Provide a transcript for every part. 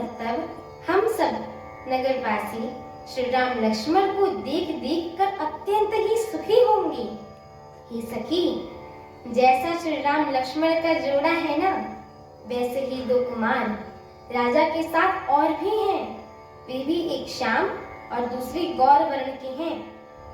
और तब हम सब नगरवासी श्री राम लक्ष्मण को देख देख कर अत्यंत ही सुखी होंगे। हे सखी, जैसा श्री राम लक्ष्मण का जोड़ा है ना, वैसे ही दो कुमार राजा के साथ और भी हैं। वे भी एक श्याम और दूसरी गौर वर्ण के हैं।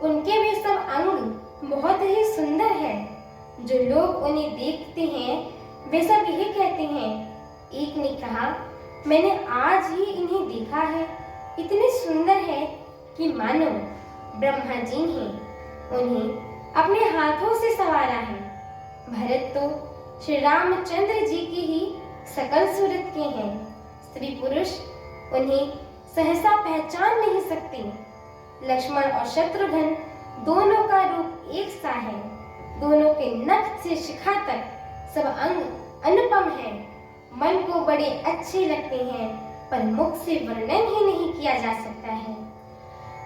उनके भी सब अंग बहुत ही सुंदर है। जो लोग उन्हें देखते हैं वे सब यही कहते हैं। एक ने कहा, मैंने आज ही इन्हें देखा है, इतने सुंदर है कि मानो ब्रह्मा जी ने उन्हें अपने हाथों से संवारा है। भरत तो श्री रामचंद्र जी की ही सकल सूरत के हैं। स्त्री पुरुष उन्हें सहसा पहचान नहीं सकते। लक्ष्मण और शत्रुघ्न दोनों का रूप एक सा है। दोनों के नख से शिखा तक सब अंग अनुपम है। मन को बड़े अच्छे लगते हैं, पर मुख से वर्णन ही नहीं किया जा सकता है।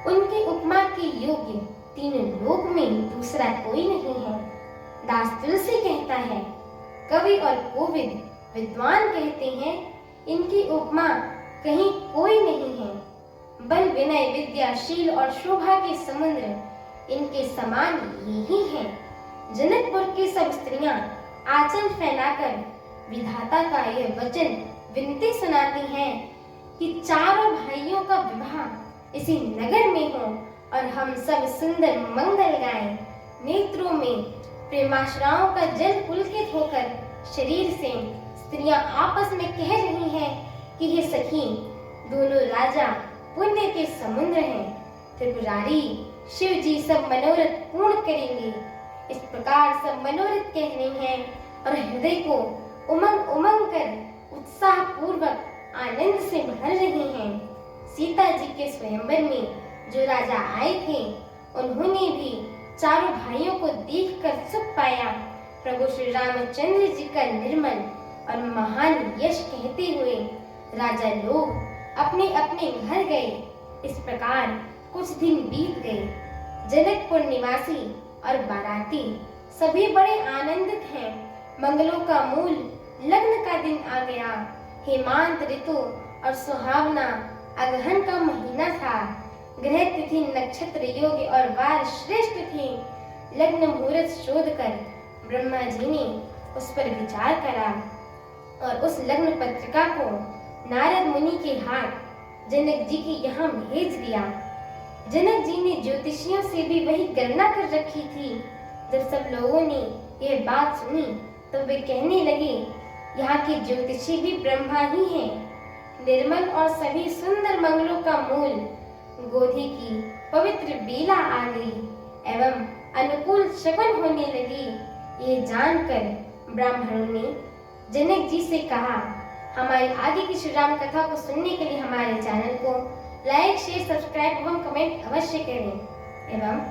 उनकी उपमा के योग्य तीनों लोक में दूसरा कोई नहीं है। दास तुलसी कहता है, कवि और कोविद विद्वान कहते हैं, इनकी उपमा कहीं कोई नहीं है। बल विनय विद्याशील और शोभा के समुद्र इनके समान यही हैं। जनकपुर की सब स्त्रियां आंचल फैलाकर विधाता का यह वचन विनती सुनाती हैं कि चारों भाइयों का विवाह इसी नगर में हो और हम सब सुंदर मंगल गाएं। नेत्रों में प्रेमाश्राओं का जल पुलकित होकर शरीर से स्त्रियां आपस में कह रही हैं कि हे सखी, दोनों राजा पुण्य के समुद्र हैं। त्रिपुरारी शिव जी सब मनोरथ पूर्ण करेंगे। इस प्रकार सब मनोरथ कह रही हैं और हृदय को उमंग उमंग कर उत्साह पूर्वक आनंद से भर रही हैं। सीता जी के स्वयंवर में जो राजा आए थे, उन्होंने भी चारों भाइयों को देखकर सुख पाया। प्रभु श्री रामचंद्र जी का निर्मल और महान यश कहते हुए राजा लोग अपने अपने घर गए। इस प्रकार कुछ दिन बीत गए। जनकपुर निवासी और बाराती सभी बड़े आनंदित हैं। मंगलों का मूल लग्न का दिन आ गया। हेमंत ऋतु और सुहावना अगहन का महीना था। ग्रह तिथि नक्षत्र योग्य और वार श्रेष्ठ थे। लग्न मुहूर्त शोध कर ब्रह्मा जी ने उस पर विचार करा और उस लग्न पत्रिका को नारद मुनि के हाथ जनक जी के यहाँ भेज दिया। जनक जी ने ज्योतिषियों से भी वही गणना कर रखी थी। जब सब लोगों ने यह बात सुनी तो वे कहने लगे, यहाँ के ज्योतिषी भी ब्रह्मा ही हैं। निर्मल और सभी सुंदर मंगलों का मूल गोधि की पवित्र बेला आ गई एवं अनुकूल शगुन होने लगी। ये जानकर ब्राह्मणों ने जनक जी से कहा, हमारी आगे की श्री राम कथा को सुनने के लिए हमारे चैनल को लाइक शेयर सब्सक्राइब एवं कमेंट अवश्य करें। एवं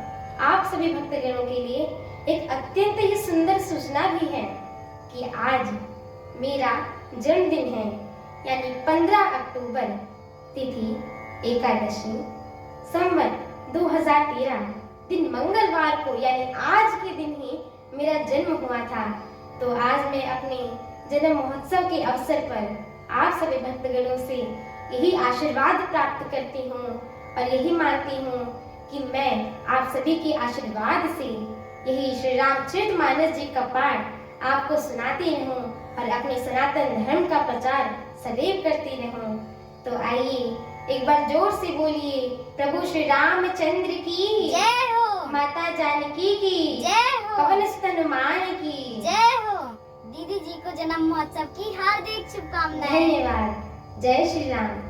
आप सभी भक्तगणों के लिए एक अत्यंत ही सुंदर सूचना भी है कि आज मेरा जन्मदिन है, यानी 15 अक्टूबर तिथि एकादशी संवत 2013 दिन मंगलवार को, यानी आज के दिन ही मेरा जन्म हुआ था। तो आज मैं अपने जन्म महोत्सव के अवसर पर आप सभी भक्तगणों से यही आशीर्वाद प्राप्त करती हूँ और यही मानती हूँ कि मैं आप सभी के आशीर्वाद से यही श्री रामचरितमानस जी का पाठ आपको सुनाती रहूं और अपने सनातन धर्म का प्रचार सदैव करती रहूं। तो आइए एक बार जोर से बोलिए, प्रभु श्री रामचंद्र की जय हो, माता जानकी की जय हो, पवन सुत हनुमान की जय हो। दीदी जी को जन्म महोत्सव की हार्दिक शुभकामनाएं। धन्यवाद। जय श्री राम।